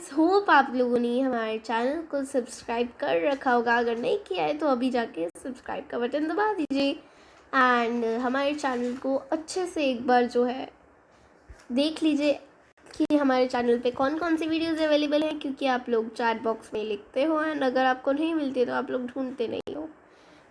Guys, hope आप लोगों ने हमारे चैनल को सब्सक्राइब कर रखा होगा। अगर नहीं किया है तो अभी जाके सब्सक्राइब का बटन दबा दीजिए एंड हमारे चैनल को अच्छे से एक बार जो है देख लीजिए कि हमारे चैनल पे कौन कौन सी वीडियोस अवेलेबल हैं, क्योंकि आप लोग चैट बॉक्स में लिखते हो एंड अगर आपको नहीं मिलती तो आप लोग ढूंढते नहीं हो।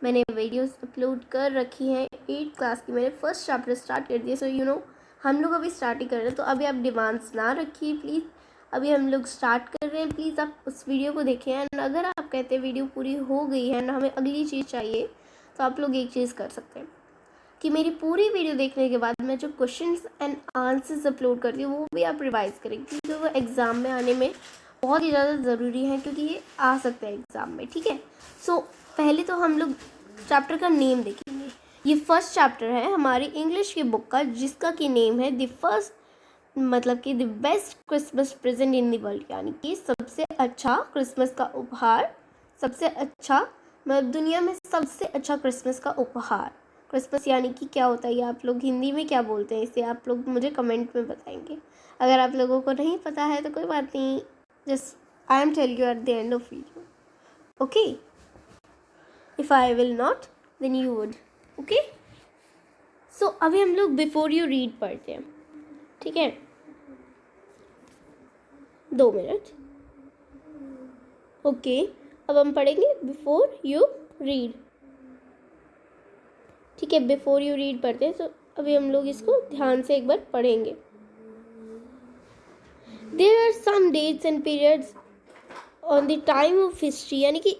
मैंने वीडियोस अपलोड कर रखी हैं 8th क्लास की। मैंने फर्स्ट चैप्टर स्टार्ट कर दिया। सो हम लोग अभी स्टार्ट ही कर रहे हैं, तो अभी आप डिमांड्स ना रखिए प्लीज़। अभी हम लोग स्टार्ट कर रहे हैं, प्लीज़ आप उस वीडियो को देखें एंड अगर आप कहते हैं वीडियो पूरी हो गई है एंड हमें अगली चीज़ चाहिए, तो आप लोग एक चीज़ कर सकते हैं कि मेरी पूरी वीडियो देखने के बाद मैं जो क्वेश्चंस एंड आंसर्स अपलोड करती हूँ वो भी आप रिवाइज करें, क्योंकि वो एग्ज़ाम में आने में बहुत ही ज़्यादा ज़रूरी है, क्योंकि ये आ सकता है एग्ज़ाम में। ठीक है, सो पहले तो हम लोग चैप्टर का नेम देखेंगे। ये फर्स्ट चैप्टर है हमारी इंग्लिश की बुक का, जिसका कि नेम है द फर्स्ट, मतलब कि the best Christmas present in the world, यानी कि सबसे अच्छा क्रिसमस का उपहार, सबसे अच्छा मतलब दुनिया में सबसे अच्छा क्रिसमस का उपहार। क्रिसमस यानी कि क्या होता है, ये आप लोग हिंदी में क्या बोलते हैं, इसे आप लोग मुझे कमेंट में बताएंगे। अगर आप लोगों को नहीं पता है तो कोई बात नहीं, just I am tell you at the end of video, okay. If I will not then you would, okay. So अभी हम लोग बिफोर यू रीड पढ़ते हैं, ठीक है। 2 मिनट, ओके। अब हम पढ़ेंगे बिफोर यू रीड, ठीक है। बिफोर यू रीड पढ़ते हैं, तो अभी हम लोग इसको ध्यान से एक बार पढ़ेंगे। There are some dates and periods on the time of history, यानी कि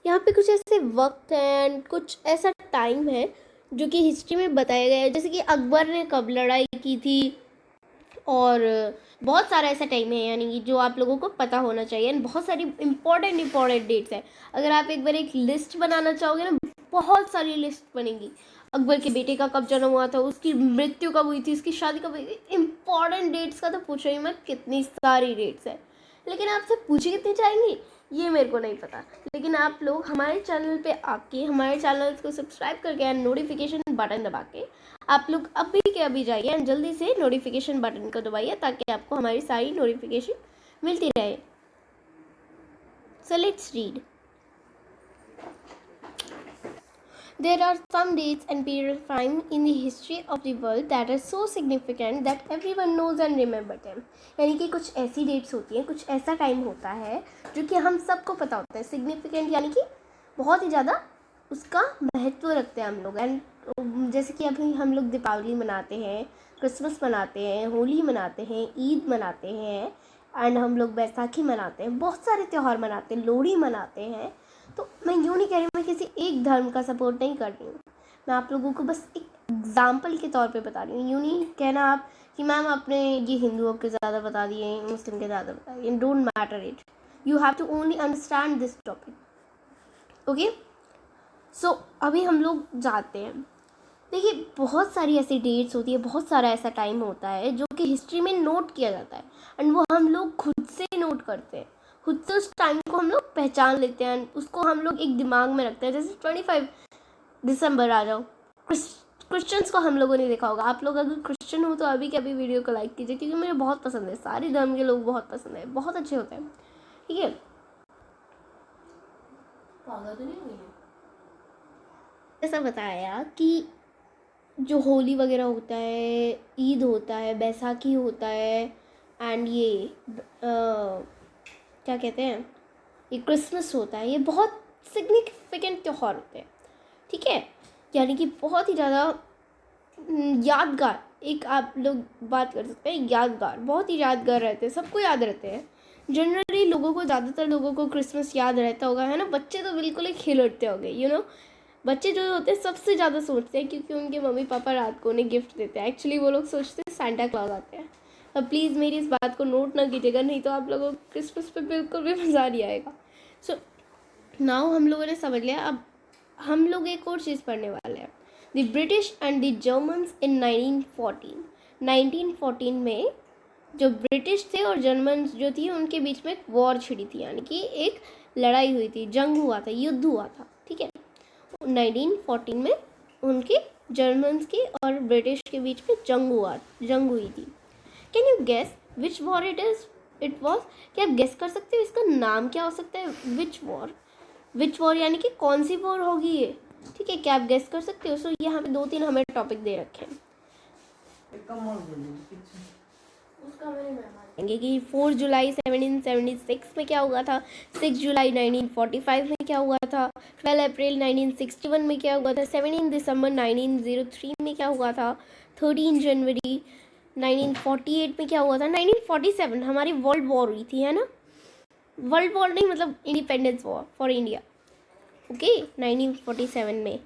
यहाँ पे कुछ ऐसे वक्त हैं एंड कुछ ऐसा टाइम है जो कि हिस्ट्री में बताया गया है, जैसे कि अकबर ने कब लड़ाई की थी, और बहुत सारा ऐसा टाइम है यानी कि जो आप लोगों को पता होना चाहिए। एंड बहुत सारी इंपॉर्टेंट डेट्स हैं। अगर आप एक बार एक लिस्ट बनाना चाहोगे ना, बहुत सारी लिस्ट बनेगी। अकबर के बेटे का कब जन्म हुआ था, उसकी मृत्यु कब हुई थी, उसकी शादी कब हुई थी, इंपॉर्टेंट डेट्स का तो पूछो ही मत, कितनी सारी डेट्स है। लेकिन आपसे पूछी कितनी जाएंगी ये मेरे को नहीं पता, लेकिन आप लोग हमारे चैनल पे आके हमारे चैनल को सब्सक्राइब करके एंड नोटिफिकेशन बटन दबा के आप लोग अभी के अभी जाइए एंड जल्दी से नोटिफिकेशन बटन को दबाइए, ताकि आपको हमारी सारी नोटिफिकेशन मिलती रहे। So let's read. There are some dates and periods of time in the history of the world that are so significant that everyone knows and remember them. यानी कि कुछ ऐसी डेट्स होती हैं, कुछ ऐसा टाइम होता है जो कि हम सबको पता होता है। सिग्निफिकेंट यानी कि बहुत ही ज़्यादा उसका महत्व रखते हैं हम लोग। एंड जैसे कि अभी हम लोग दीपावली मनाते हैं, क्रिसमस मनाते हैं, होली मनाते हैं, ईद मनाते हैं एंड हम लोग बैसाखी मनाते हैं, बहुत सारे त्यौहार मनाते हैं, लोहड़ी मनाते हैं। तो मैं यूँ नहीं कह रही, मैं किसी एक धर्म का सपोर्ट नहीं कर रही हूँ, मैं आप लोगों को बस एक एग्जाम्पल के तौर पे बता रही हूँ। यूँ नहीं कहना आप कि मैम आपने ये हिंदुओं के ज़्यादा बता दिए, मुस्लिम के ज़्यादा बता दिए, don't matter it, you have to only understand this topic, okay. So अभी हम लोग जाते हैं। देखिए, बहुत सारी ऐसी डेट्स होती है, बहुत सारा ऐसा टाइम होता है जो कि हिस्ट्री में नोट किया जाता है एंड वो हम लोग खुद से नोट करते हैं, खुद से उस टाइम को हम लोग पहचान लेते हैं, उसको हम लोग एक दिमाग में रखते हैं। जैसे 25 दिसंबर आ जाओ, क्रिश्चियंस को हम लोगों ने देखा होगा। आप लोग अगर क्रिश्चियन हो तो अभी के अभी वीडियो को लाइक कीजिए, क्योंकि मुझे बहुत पसंद है, सारे धर्म के लोग बहुत पसंद है, बहुत अच्छे होते हैं, ठीक है। ऐसा बताया कि जो होली वगैरह होता है, ईद होता है, बैसाखी होता है एंड ये क्या कहते हैं, ये क्रिसमस होता है, ये बहुत सिग्निफिकेंट त्यौहार होते हैं, ठीक है। यानी कि बहुत ही ज़्यादा यादगार, एक आप लोग बात कर सकते हैं, यादगार, बहुत ही यादगार रहते हैं, सबको याद रहते हैं। जनरली लोगों को, ज़्यादातर लोगों को क्रिसमस याद रहता होगा, है ना। बच्चे तो बिल्कुल ही खिल उठते होंगे, बच्चे जो होते हैं सबसे ज़्यादा सोचते हैं, क्योंकि उनके मम्मी पापा रात को उन्हें गिफ्ट देते हैं। एक्चुअली वो लोग सोचते हैं सांता क्लॉज आते हैं। अब प्लीज़ मेरी इस बात को नोट ना कीजिएगा, नहीं तो आप लोगों को क्रिसमस पे बिल्कुल भी मज़ा नहीं आएगा। सो नाउ हम लोगों ने समझ लिया। अब हम लोग एक और चीज़ पढ़ने वाले हैं, the British and the Germans in 1914। 1914 में जो ब्रिटिश थे और जर्मन्स जो थी उनके बीच में एक वॉर छिड़ी थी, यानी कि एक लड़ाई हुई थी, जंग हुआ था, युद्ध हुआ था, ठीक है। 1914 में उनके जर्मन्स की और ब्रिटिश के बीच में जंग हुई थी। Can you guess which war it is? It was, क्या आप गेस कर सकते हो इसका नाम क्या हो सकता है? विच वॉर यानी कि कौन सी वॉर होगी ये, ठीक है, क्या आप गेस कर सकते हो? सो यहाँ पे 2-3 हमें टॉपिक दे रखे हैं, उसका मैंने कि 4 जुलाई 1776 में क्या हुआ था, 6 जुलाई 1945 में क्या हुआ था, 12 अप्रैल 1961 में क्या हुआ था, 17 दिसंबर 1903 में क्या हुआ था, 13 जनवरी 1948 में क्या हुआ था, 1947 हमारी वर्ल्ड वॉर हुई थी, है ना, वर्ल्ड वॉर नहीं मतलब independence war for India, okay, 1947 में।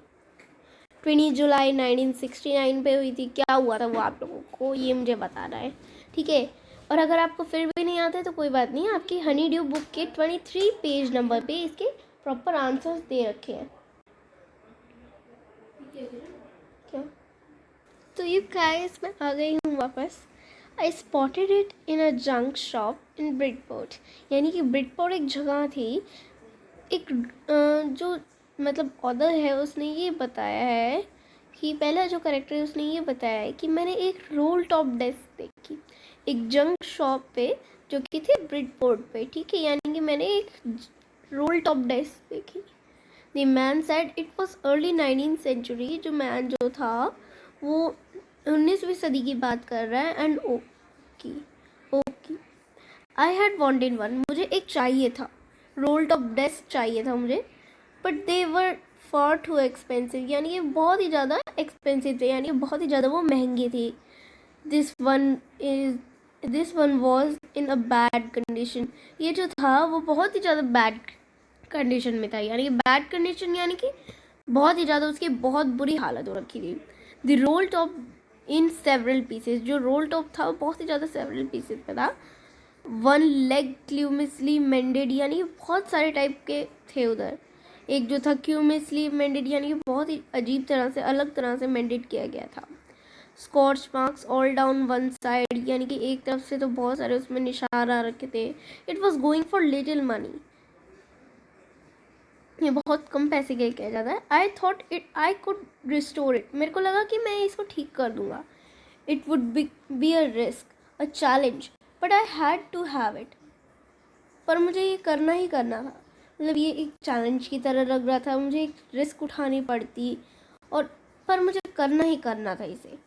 20 जुलाई 1969 पे हुई थी, क्या हुआ था वो आप लोगों को ये मुझे बताना है, ठीक है। और अगर आपको फिर भी नहीं आता है तो कोई बात नहीं, आपकी हनी ड्यू बुक के 23 पेज नंबर पे इसके प्रॉपर आंसर्स दे रखे हैं। क्या तो ये गाइस मैं आ गई हूँ वापस। आई spotted it in a junk shop in Bridport, यानी कि ब्रिडपोर्ट एक जगह थी, एक जो मतलब ऑथर है उसने ये बताया है कि पहला जो करेक्टर है उसने ये बताया है कि मैंने एक रोल टॉप डेस्क देखी एक जंक शॉप पे जो कि थी ब्रिडपोर्ट पे, ठीक है, यानी कि मैंने एक रोल टॉप डेस्क देखी। The man said it was early 19th century, जो मैन जो था वो 19वीं सदी की बात कर रहा है। And okay I had wanted one, मुझे एक चाहिए था, रोल टॉप डेस्क चाहिए था मुझे, but they were for too expensive, यानी कि बहुत ही ज़्यादा एक्सपेंसिव थे, यानी कि बहुत ही ज़्यादा वो महंगे थे। This one was in a bad condition, ये जो था वो बहुत ही ज़्यादा बैड कंडीशन में था, यानी कि बैड कंडीशन यानी कि बहुत ही ज़्यादा उसकी बहुत बुरी हालत हो रखी थी। The roll top in several pieces, जो रोल टॉप था वो बहुत ही ज़्यादा सेवरल पीसेस पे था। वन लेग क्यूमिसली मेंडेड, यानी कि बहुत सारे टाइप के थे उधर। एक जो था क्यूमिसली मेंडेड यानी कि बहुत ही अजीब तरह से अलग तरह से मेंडेड किया गया था। Scotch marks all down one side, यानी कि एक तरफ से तो बहुत सारे उसमें निशान आ रखे थे। It was going for little money, ये बहुत कम पैसे के किया जाता है। I thought it I could restore it, मेरे को लगा कि मैं इसको ठीक कर दूंगा। It would be a risk, a challenge, but I had to have it, पर मुझे ये करना ही करना था, मतलब ये एक चैलेंज की तरह लग रहा था, मुझे एक रिस्क उठानी पड़ती और पर मुझे करना ही करना था इसे।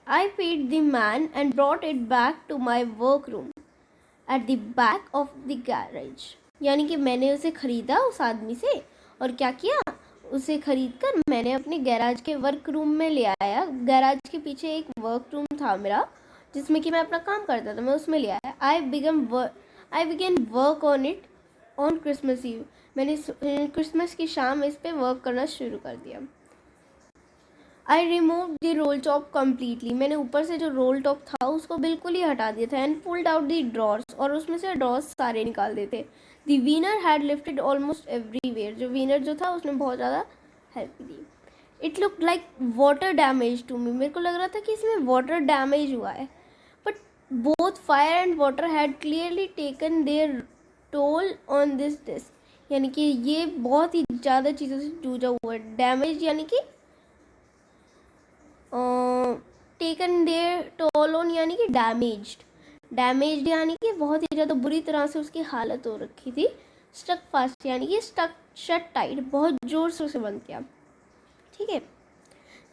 I paid the man and brought it back to my work room at the back of the garage, यानी कि मैंने उसे ख़रीदा उस आदमी से और क्या किया, उसे ख़रीद कर मैंने अपने गैराज के वर्क रूम में ले आया। गैराज के पीछे एक वर्क रूम था मेरा जिसमें कि मैं अपना काम करता था, मैं उसमें ले आया। I begin work on it on Christmas Eve, मैंने क्रिसमस की शाम इस पर वर्क करना शुरू कर दिया। I remove the roll top completely, मैंने ऊपर से जो रोल टॉप था उसको बिल्कुल ही हटा दिया था। And pulled out the drawers, और उसमें से ड्रॉर्स सारे निकाल देते। The veneer had lifted almost everywhere, जो वीनर जो था उसने बहुत ज़्यादा हेल्प दी। It look like water damage to me, मेरे को लग रहा था कि इसमें वाटर डैमेज हुआ है, but both fire and water had clearly taken their toll on this desk, यानी कि ये बहुत ही ज़्यादा चीज़ों से जूझा हुआ है। डैमेज यानी कि टेकन देयर टोल ऑन यानी कि डैमेज्ड यानी कि बहुत ही ज़्यादा बुरी तरह से उसकी हालत हो रखी थी। स्टक फास्ट यानी कि स्टक शट टाइट, बहुत ज़ोर से उसे बंद किया, ठीक है।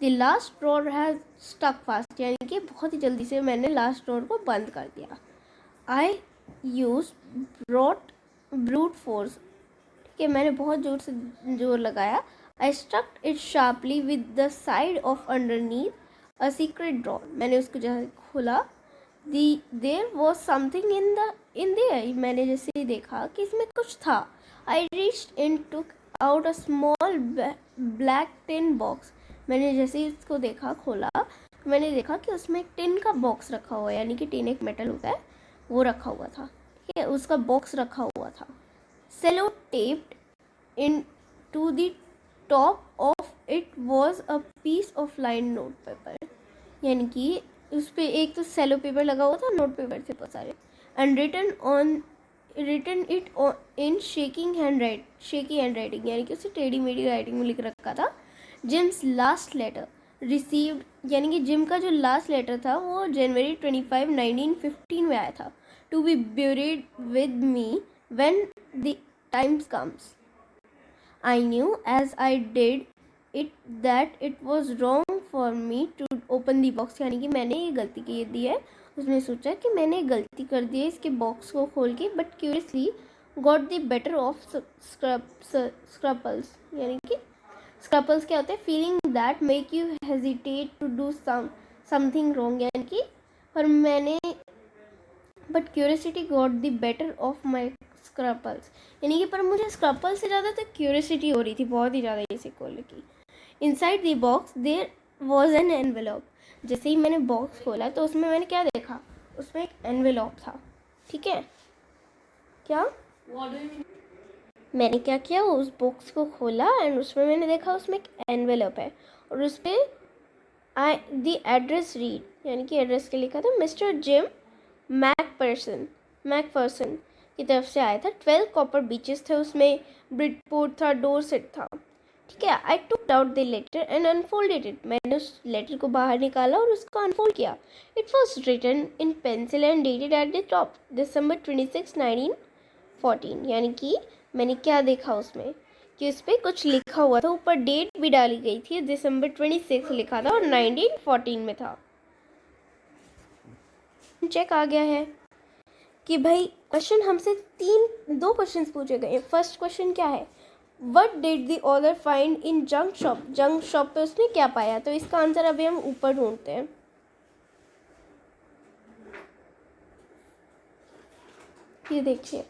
The last drawer has stuck fast, यानी कि बहुत ही जल्दी से मैंने लास्ट ड्रॉर को बंद कर दिया। आई यूज ब्रूट फोर्स, ठीक है, मैंने बहुत जोर लगाया। I struck it sharply with the side of underneath a secret drawer, मैंने उसको जैसे खोला, there was something in there, मैंने जैसे ही देखा कि इसमें कुछ था। I reached in took out a small black tin box, मैंने जैसे ही इसको देखा खोला तो मैंने देखा कि उसमें एक टिन का बॉक्स रखा हुआ है, यानी कि टिन एक मेटल होता है वो रखा हुआ था, ठीक है, उसका बॉक्स रखा हुआ था। Sellotaped into the top of it was a piece of line note paper, यानी कि उस पर एक तो सेलो पेपर लगा हुआ था, नोट पेपर थे बहुत सारे। And written it in shaky handwriting, यानी कि उसे टेढ़ी मेढ़ी राइटिंग में लिख रखा था। जिम्स लास्ट लेटर रिसीव्ड, यानी कि जिम का जो लास्ट लेटर था वो जनवरी 25, 1915 में आया था। to be buried with me when the time comes. I knew as I did it that it was wrong for me to open the box. यानी कि मैंने ये गलती की दी है, उसने सोचा कि मैंने गलती कर दी है इसके बॉक्स को खोल के, but curiously got the better of scruples. यानी कि स्क्रपल्स क्या होते हैं? Feeling that make you hesitate to do something wrong. यानी कि पर मैंने but curiosity got the better of my scruples. यानी कि पर मुझे स्क्रपल से ज़्यादा तो क्यूरियसिटी हो रही थी, बहुत ही ज़्यादा इसे खोलने की. Inside the box there was an envelope. जैसे ही मैंने बॉक्स खोला तो उसमें मैंने क्या देखा? उसमें एक एनवेलप था. ठीक है, क्या मैंने क्या किया? उस बॉक्स को खोला एंड उसमें मैंने देखा उसमें एक एनवेलप है और उस पर द एड्रेस रीड. यानी कि एड्रेस के लिखा था मिस्टर जिम मैकफर्सन की तरफ से आया था. 12 कॉपर बीचेस थे उसमें, ब्रिडपोर्ट था, डोरसेट था. ठीक है. I took out the letter and unfolded it. मैंने उस लेटर को बाहर निकाला और उसको अनफोल्ड किया. It was written in pencil and dated at the top December 26, 1914. यानी कि मैंने क्या देखा उसमें कि उस पर कुछ लिखा हुआ था, ऊपर डेट भी डाली गई थी, December 26 लिखा था और 1914 में था. चेक आ गया है कि भाई क्वेश्चन हमसे 2 क्वेश्चन पूछे गए. फर्स्ट क्वेश्चन क्या है? What did the author find in junk shop. Junk shop पे उसने क्या पाया? तो इसका आंसर अभी हम ऊपर ढूंढते हैं. ये देखिए,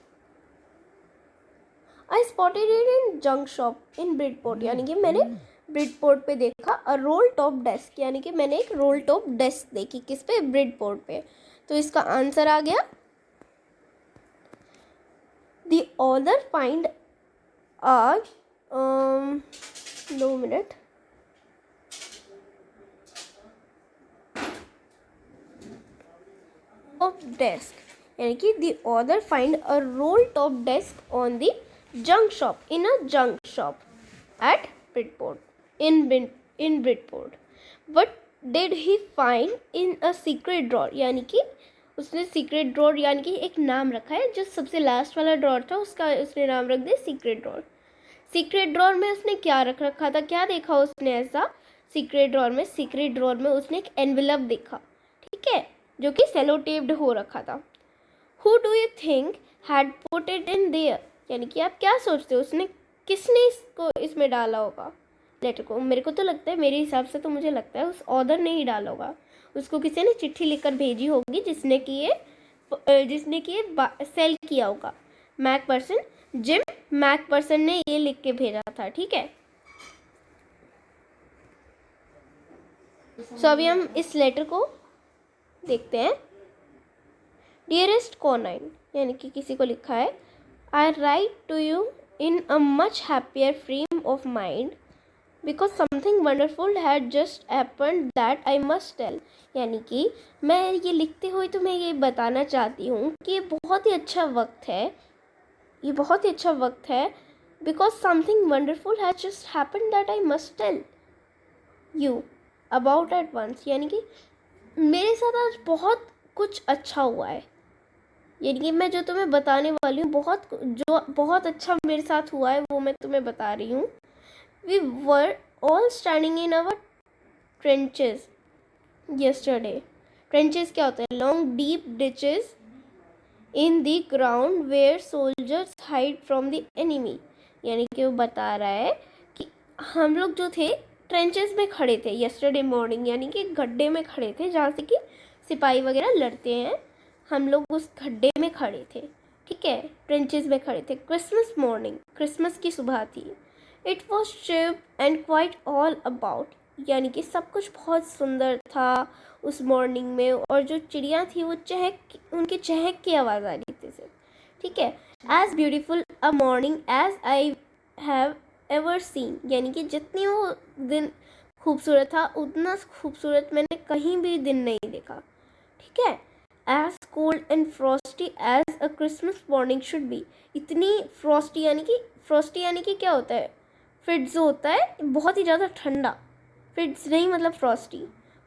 आई spotted it in junk shop in Bridport. यानी कि मैंने ब्रिडपोर्ट पे देखा. अ रोल टॉप डेस्क. यानी कि मैंने एक रोल टॉप डेस्क देखी. किस पे? ब्रिडपोर्ट पे. तो इसका आंसर आ गया the author find a 2 minute. Of desk. यानी कि the author find a roll top desk on the junk shop in a junk shop at Bridport in Bridport. What did he find in a secret drawer? यानी कि उसने secret drawer यानी कि एक नाम रखा है, जो सबसे लास्ट वाला ड्रॉर था उसका उसने नाम रख दिया सीक्रेट ड्रॉर. सीक्रेट ड्रॉर में उसने क्या रख रखा था? क्या देखा उसने ऐसा सीक्रेट ड्रॉर में उसने एक एनवेलप देखा. ठीक है, जो कि सेलो टेप्ड हो रखा था. Who do you think had put it in there? यानी कि आप क्या सोचते हो किसने इसको इसमें डाला होगा लेटर को? मेरे को तो लगता है, मेरे हिसाब से तो मुझे लगता है उस ऑथर ने ही डाला होगा. उसको किसी ने चिट्ठी लिखकर भेजी होगी जिसने कि ये सेल किया होगा. जिम मैकपर्सन ने ये लिख के भेजा था. ठीक है, सो अभी हम इस लेटर को देखते हैं. Dearest canine. यानी कि किसी को लिखा है, I write to you in a much happier frame of mind because something wonderful had just happened that I must tell. यानी कि मैं ये लिखते हुए तुम्हें ये बताना चाहती हूँ कि ये बहुत ही अच्छा वक्त है, because something wonderful had just happened that I must tell you about at once. यानी कि मेरे साथ आज बहुत कुछ अच्छा हुआ है. यानी कि मैं जो तुम्हें बताने वाली हूँ, बहुत अच्छा मेरे साथ हुआ है वो मैं तुम्हें बता रही हूँ. We were all standing in our trenches yesterday. Trenches क्या होता है? Long deep ditches in the ground where soldiers hide from the enemy. यानी कि वो बता रहा है कि हम लोग जो थे ट्रेंचेस में खड़े थे yesterday morning. यानी कि गड्ढे में खड़े थे जहाँ से कि सिपाही वगैरह लड़ते हैं. हम लोग उस गड्ढे में खड़े थे. ठीक है, ट्रेंचेस में खड़े थे. क्रिसमस मॉर्निंग, क्रिसमस की सुबह थी. It was chip and quite all about. यानी कि सब कुछ बहुत सुंदर था उस मॉर्निंग में, और जो चिड़िया थी वो उनकी चहक की आवाज़ आ रही थी. ठीक है, as beautiful a morning as I have ever seen. यानी कि जितनी वो दिन खूबसूरत था उतना खूबसूरत मैंने कहीं भी दिन नहीं देखा. ठीक है, as cold and frosty as a Christmas morning should be. इतनी फ्रॉस्टी यानी कि क्या होता है? फ्रिट्ज होता है बहुत ही ज़्यादा ठंडा. फ्रिट्ज नहीं मतलब फ्रॉस्टी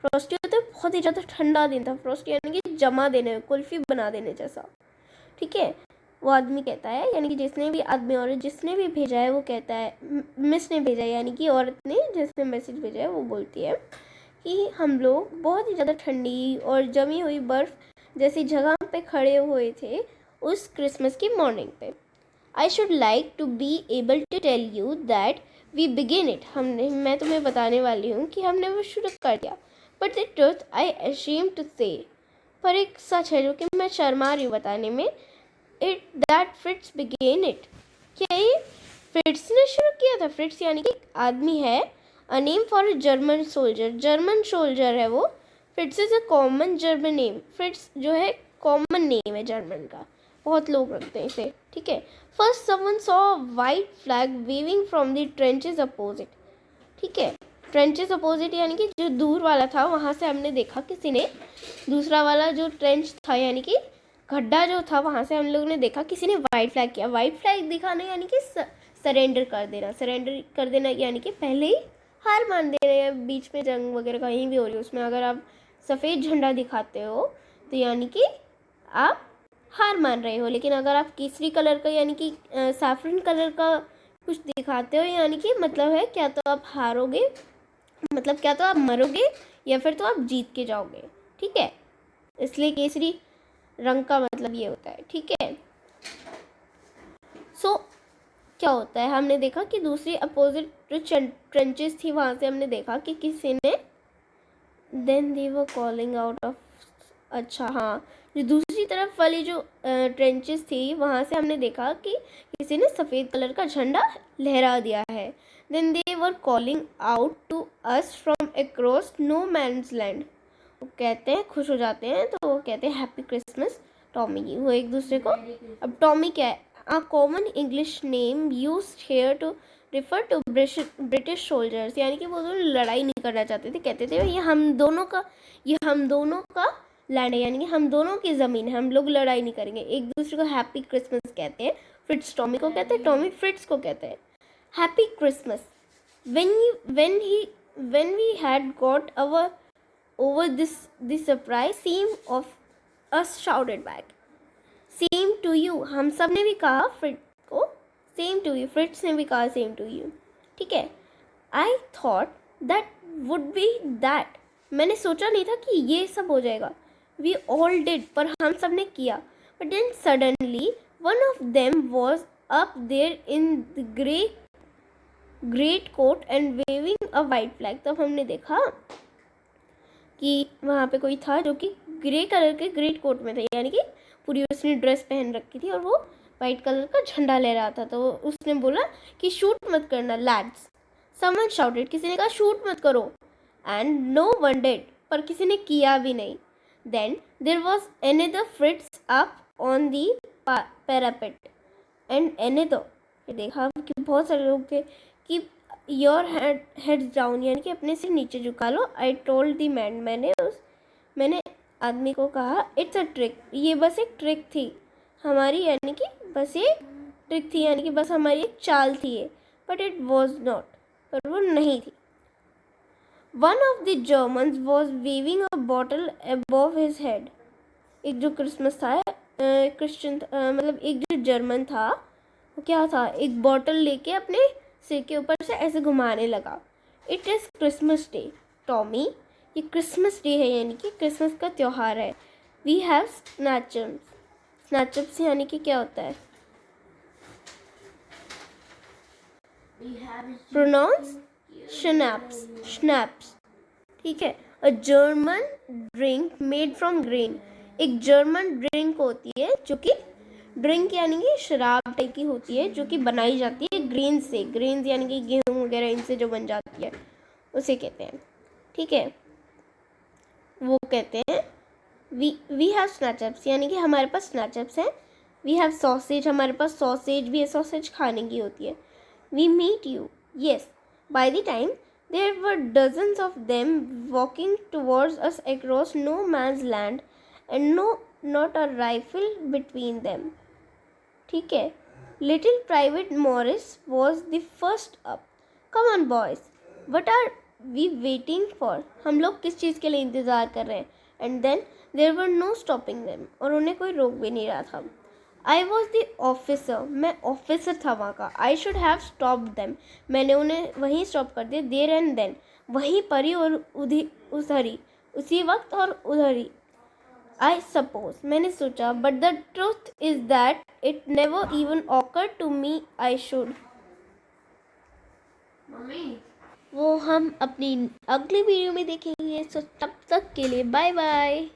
होता तो बहुत ही ज़्यादा ठंडा दिन था, फ्रॉस्ट यानी कि जमा देने, कुल्फ़ी बना देने जैसा, ठीक है। वो आदमी कहता है, यानी कि जिसने भी आदमी और जिसने भी भेजा है वो कहता है, मिस ने भेजा है यानी कि औरत ने जिसने मैसेज भेजा है वो बोलती है कि हम लोग बहुत ही ज़्यादा ठंडी और जमी हुई बर्फ़ जैसी जगह पे खड़े हुए थे उस क्रिसमस की मॉर्निंग पे। I should like to be able to tell you that we begin it, मैं तुम्हें बताने वाली हूँ कि हमने वो शुरू कर दिया। But the truth I ashamed to say, पर एक सच है जो कि मैं शर्मा रही हूँ बताने में, it that Fritz began it, क्या ये फ्रिट्स ने शुरू किया था। फ्रिट्स यानी कि आदमी है, a name for a German soldier, German soldier है वो। फ्रिट्स is a common German name, फ्रिट्स जो है कॉमन नेम है जर्मन का, बहुत लोग रखते हैं इसे, ठीक है। First someone saw white flag waving from the trenches opposite, ठीक है। ट्रेंचेस अपोजिट यानी कि जो दूर वाला था वहाँ से हमने देखा किसी ने, दूसरा वाला जो ट्रेंच था यानी कि गड्ढा जो था वहाँ से हम लोग ने देखा किसी ने वाइट फ्लैग किया। वाइट फ्लैग दिखाना यानी कि सरेंडर कर देना, सरेंडर कर देना यानी कि पहले ही हार मान देना, या बीच में जंग वगैरह कहीं भी हो रही है उसमें अगर आप सफ़ेद झंडा दिखाते हो तो यानी कि आप हार मान रहे हो। लेकिन अगर आप केसरी कलर का यानी कि सैफरन कलर का कुछ दिखाते हो यानी कि मतलब है क्या तो आप हारोगे, मतलब क्या तो आप मरोगे या फिर तो आप जीत के जाओगे, ठीक है। इसलिए केसरी रंग का मतलब ये होता है, ठीक है। सो क्या होता है, हमने देखा कि दूसरी अपोजिट जो ट्रेंचेस थी वहाँ से हमने देखा कि किसी ने then they were calling out of, अच्छा हाँ, जो दूसरी तरफ वाली जो ट्रेंचेस थी वहाँ से हमने देखा कि किसी ने सफ़ेद कलर का झंडा लहरा दिया है। Then they were calling out to us from across no man's land, वो कहते हैं खुश हो जाते हैं तो वो कहते हैं हैप्पी क्रिसमस टॉमी की, वो एक दूसरे को। अब टॉमी क्या है, a common English name used here to refer to British soldiers, यानी कि वो दोनों लड़ाई नहीं करना चाहते थे, कहते थे ये हम दोनों का लैंड है, यानी कि हम दोनों की ज़मीन है, हम लोग लड़ाई नहीं करेंगे। एक दूसरे को हैप्पी क्रिसमस कहते हैं। फ्रिट्स टॉमी को कहते हैं, टॉमी फ्रिट्स को कहते हैं happy Christmas. when we had got our over this surprise seem of us shouted back, same to you, हम सब ने भी कहा फ्रिट्स को same to you, फ्रिट्स ने भी कहा same to you, ठीक है। I thought that would be that, मैंने सोचा नहीं था कि ये सब हो जाएगा। We all did, पर हम सब ने किया। But then suddenly one of them was up there in the great coat and waving a white flag, तब हमने देखा कि वहाँ पे कोई था जो कि ग्रे कलर के ग्रेट कोट में था, यानी कि पूरी उसने ड्रेस पहन रखी थी और वो वाइट कलर का झंडा ले रहा था। तो उसने बोला कि शूट मत करना लैड्स, समवन शाउटेड, किसी ने कहा शूट मत करो, एंड नो वन डिड, पर किसी ने किया भी नहीं। Then there was another Fritz up on the parapet and another, देखा कि बहुत सारे लोग थे कि योर हेड्स डाउन, यानी कि अपने से नीचे झुका लो। आई टोल्ड दी मैन, मैंने आदमी को कहा इट्स अ ट्रिक, ये बस एक ट्रिक थी हमारी, यानी कि बस ये ट्रिक थी, यानी कि बस हमारी एक चाल थी ये। बट इट वॉज नॉट, पर वो नहीं थी। One of the Germans was waving a bottle above his head, एक जो क्रिसमस था क्रिश्चियन मतलब एक जो जर्मन था वो क्या था, एक बॉटल लेके अपने सिर के ऊपर से ऐसे घुमाने लगा। It is Christmas day Tommy, ये क्रिसमस डे है, यानी कि क्रिसमस का त्यौहार है। वी हैव स्नैचअप्स, स्नैचअप्स यानी कि क्या होता है, प्रोनाउंस शनैप्स, शनैप्स, ठीक है। A German drink made from grain, एक जर्मन ड्रिंक होती है जो कि ड्रिंक यानी कि शराब टाइप की होती है जो कि बनाई जाती है ग्रेन से, ग्रेन्स यानी कि गेहूँ वगैरह इनसे जो बन जाती है उसे कहते हैं, ठीक है। वो कहते हैं वी हैव स्नैचअप्स, यानी कि हमारे पास स्नैचअप्स हैं। वी हैव सॉसेज, हमारे पास सॉसेज भी है, सॉसेज खाने की होती है। We meet you, yes, by the time there were dozens of them walking towards us across no man's land and not a rifle between them, ठीक है। Little private Morris was the first up, come on boys, we waiting for, हम लोग किस चीज़ के लिए इंतज़ार कर रहे हैं। And then there were no stopping them, और उन्हें कोई रोक भी नहीं रहा था। आई वॉज द ऑफिसर, मैं ऑफिसर था वहाँ का। I should have stopped them, मैंने उन्हें वहीं स्टॉप कर दिया। देर एंड देन, वहीं पर ही और उधर ही, उसी वक्त और उधर ही। आई सपोज, मैंने सोचा, but the truth is that it never even occur to me I should. वो हम अपनी अगली वीडियो में देखेंगे। सो तब तक के लिए बाय बाय।